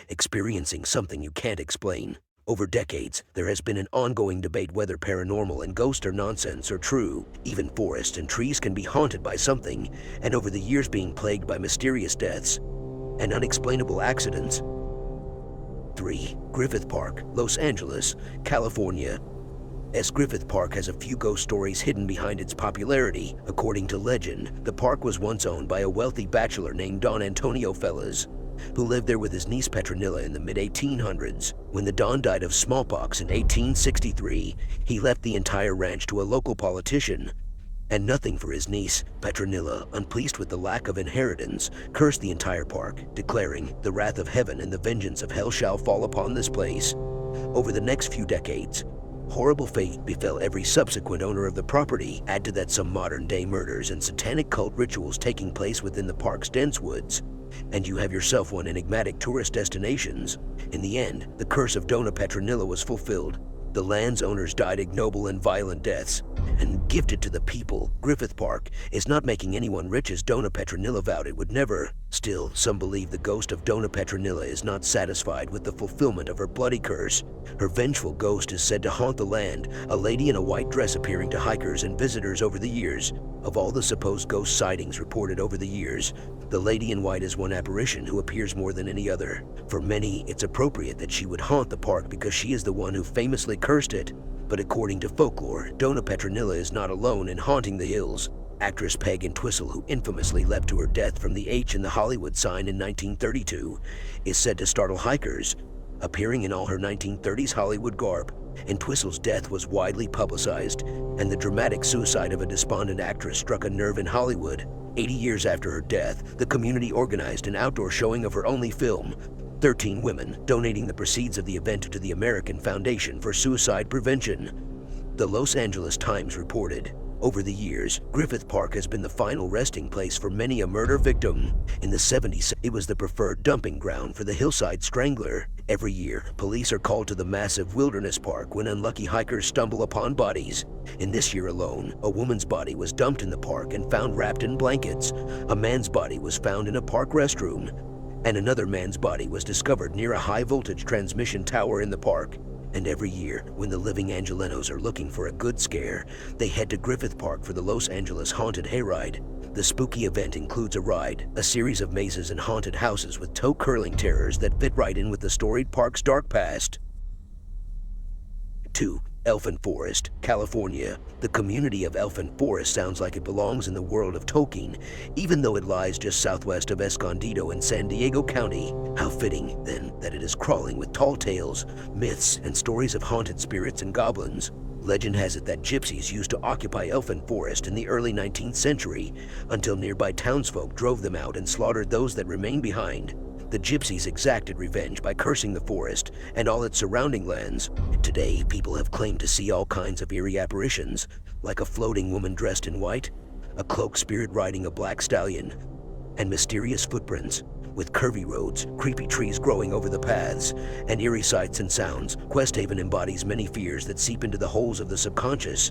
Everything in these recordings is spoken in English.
experiencing something you can't explain. Over decades, there has been an ongoing debate whether paranormal and ghosts are nonsense or true. Even forests and trees can be haunted by something, and over the years being plagued by mysterious deaths and unexplainable accidents. 3. Griffith Park, Los Angeles, California. Griffith Park has a few ghost stories hidden behind its popularity. According to legend, the park was once owned by a wealthy bachelor named Don Antonio Fellas, who lived there with his niece Petronilla in the mid-1800s. When the Don died of smallpox in 1863, he left the entire ranch to a local politician, and nothing for his niece. Petronilla, unpleased with the lack of inheritance, cursed the entire park, declaring, "The wrath of heaven and the vengeance of hell shall fall upon this place." Over the next few decades, horrible fate befell every subsequent owner of the property. Add to that some modern-day murders and satanic cult rituals taking place within the park's dense woods, and you have yourself one enigmatic tourist destinations. In the end, the curse of Dona Petronilla was fulfilled. The land's owners died ignoble and violent deaths, and gifted to the people. Griffith Park is not making anyone rich, as Dona Petronilla vowed it would never. Still, some believe the ghost of Dona Petronilla is not satisfied with the fulfillment of her bloody curse. Her vengeful ghost is said to haunt the land, a lady in a white dress appearing to hikers and visitors over the years. Of all the supposed ghost sightings reported over the years, the lady in white is one apparition who appears more than any other. For many, it's appropriate that she would haunt the park because she is the one who famously cursed it. But according to folklore, Dona Petronilla is not alone in haunting the hills. Actress Peg Entwistle, who infamously leapt to her death from the H in the Hollywood sign in 1932, is said to startle hikers, appearing in all her 1930s Hollywood garb. Entwistle's death was widely publicized, and the dramatic suicide of a despondent actress struck a nerve in Hollywood. 80 years after her death, the community organized an outdoor showing of her only film, 13 women, donating the proceeds of the event to the American Foundation for Suicide Prevention. The Los Angeles Times reported, over the years, Griffith Park has been the final resting place for many a murder victim. In the 70s, it was the preferred dumping ground for the hillside strangler. Every year, police are called to the massive wilderness park when unlucky hikers stumble upon bodies. In this year alone, a woman's body was dumped in the park and found wrapped in blankets. A man's body was found in a park restroom, and another man's body was discovered near a high-voltage transmission tower in the park. And every year, when the living Angelenos are looking for a good scare, they head to Griffith Park for the Los Angeles Haunted Hayride. The spooky event includes a ride, a series of mazes and haunted houses with toe-curling terrors that fit right in with the storied park's dark past. 2. Elfin Forest, California. The community of Elfin Forest sounds like it belongs in the world of Tolkien, even though it lies just southwest of Escondido in San Diego County. How fitting, then, that it is crawling with tall tales, myths, and stories of haunted spirits and goblins. Legend has it that gypsies used to occupy Elfin Forest in the early 19th century, until nearby townsfolk drove them out and slaughtered those that remained behind. The gypsies exacted revenge by cursing the forest and all its surrounding lands. Today, people have claimed to see all kinds of eerie apparitions, like a floating woman dressed in white, a cloaked spirit riding a black stallion, and mysterious footprints. With curvy roads, creepy trees growing over the paths, and eerie sights and sounds, Questhaven embodies many fears that seep into the holes of the subconscious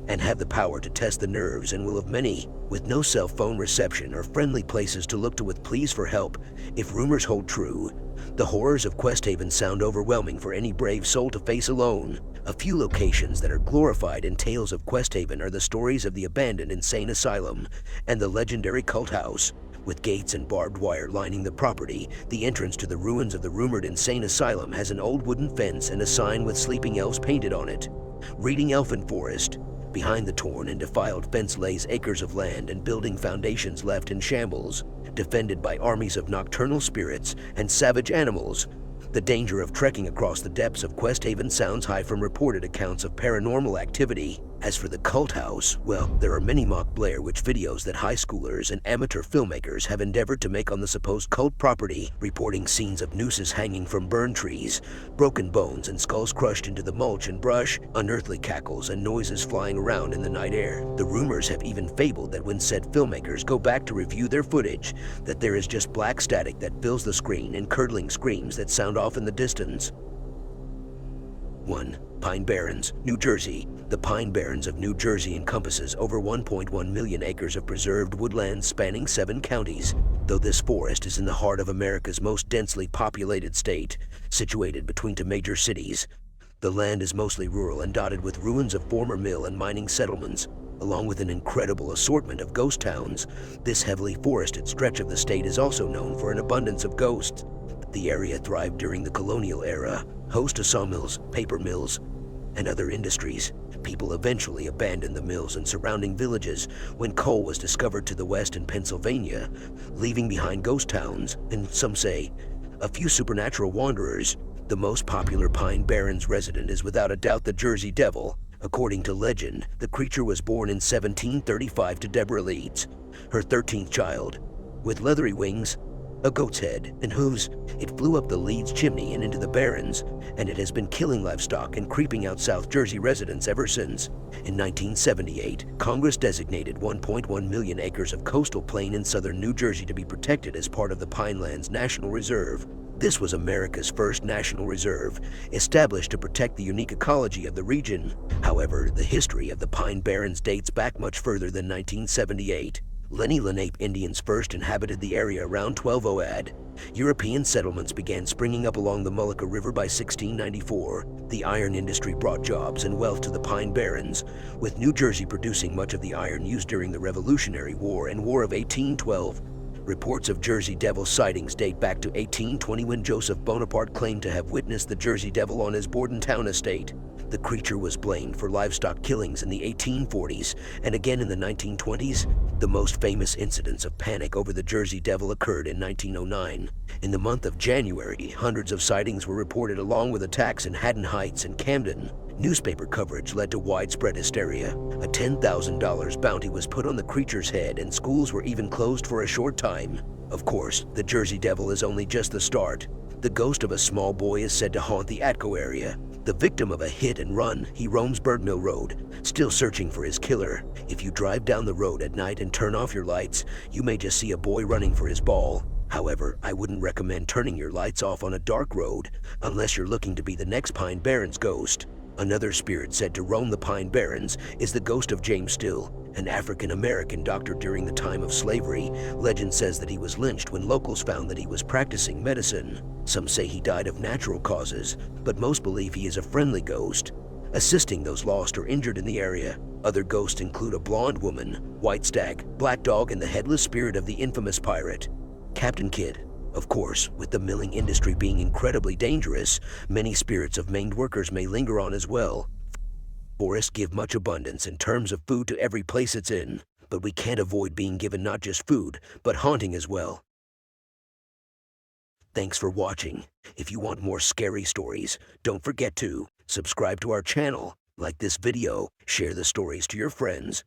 and have the power to test the nerves and will of many. With no cell phone reception or friendly places to look to with pleas for help, if rumors hold true, the horrors of Questhaven sound overwhelming for any brave soul to face alone. A few locations that are glorified in tales of Questhaven are the stories of the abandoned insane asylum and the legendary cult house. With gates and barbed wire lining the property, the entrance to the ruins of the rumored insane asylum has an old wooden fence and a sign with sleeping elves painted on it, reading Elfin Forest. Behind the torn and defiled fence lays acres of land and building foundations left in shambles, defended by armies of nocturnal spirits and savage animals. The danger of trekking across the depths of Questhaven sounds high from reported accounts of paranormal activity. As for the cult house, well, there are many mock Blair Witch videos that high schoolers and amateur filmmakers have endeavored to make on the supposed cult property, reporting scenes of nooses hanging from burned trees, broken bones and skulls crushed into the mulch and brush, unearthly cackles and noises flying around in the night air. The rumors have even fabled that when said filmmakers go back to review their footage, that there is just black static that fills the screen and curdling screams that sound off in the distance. 1. Pine Barrens, New Jersey. The Pine Barrens of New Jersey encompasses over 1.1 million acres of preserved woodlands spanning 7 counties. Though this forest is in the heart of America's most densely populated state, situated between two major cities, the land is mostly rural and dotted with ruins of former mill and mining settlements, along with an incredible assortment of ghost towns. This heavily forested stretch of the state is also known for an abundance of ghosts. The area thrived during the colonial era, host to sawmills, paper mills, and other industries. People eventually abandoned the mills and surrounding villages when coal was discovered to the west in Pennsylvania, leaving behind ghost towns and, some say, a few supernatural wanderers. The most popular Pine Barrens resident is without a doubt the Jersey Devil. According to legend, the creature was born in 1735 to Deborah Leeds, her 13th child. With leathery wings, a goat's head, and hooves, it flew up the Leeds chimney and into the Barrens, and it has been killing livestock and creeping out South Jersey residents ever since. In 1978, Congress designated 1.1 million acres of coastal plain in southern New Jersey to be protected as part of the Pinelands National Reserve. This was America's first national reserve, established to protect the unique ecology of the region. However, the history of the Pine Barrens dates back much further than 1978. Lenni Lenape Indians first inhabited the area around 1200 AD. European settlements began springing up along the Mullica River by 1694. The iron industry brought jobs and wealth to the Pine Barrens, with New Jersey producing much of the iron used during the Revolutionary War and War of 1812. Reports of Jersey Devil sightings date back to 1820 when Joseph Bonaparte claimed to have witnessed the Jersey Devil on his Bordentown estate. The creature was blamed for livestock killings in the 1840s and again in the 1920s. The most famous incidents of panic over the Jersey Devil occurred in 1909. In the month of January, hundreds of sightings were reported along with attacks in Haddon Heights and Camden. Newspaper coverage led to widespread hysteria. A $10,000 bounty was put on the creature's head and schools were even closed for a short time. Of course, the Jersey Devil is only just the start. The ghost of a small boy is said to haunt the Atco area. The victim of a hit and run, he roams Birdmill Road, still searching for his killer. If you drive down the road at night and turn off your lights, you may just see a boy running for his ball. However, I wouldn't recommend turning your lights off on a dark road unless you're looking to be the next Pine Barrens ghost. Another spirit said to roam the Pine Barrens is the ghost of James Still, an African-American doctor during the time of slavery. Legend says that he was lynched when locals found that he was practicing medicine. Some say he died of natural causes, but most believe he is a friendly ghost, assisting those lost or injured in the area. Other ghosts include a blonde woman, white stag, black dog, and the headless spirit of the infamous pirate, Captain Kidd. Of course, with the milling industry being incredibly dangerous, many spirits of maimed workers may linger on as well. Forests give much abundance in terms of food to every place it's in, but we can't avoid being given not just food, but haunting as well. Thanks for watching. If you want more scary stories, don't forget to subscribe to our channel, like this video, share the stories to your friends,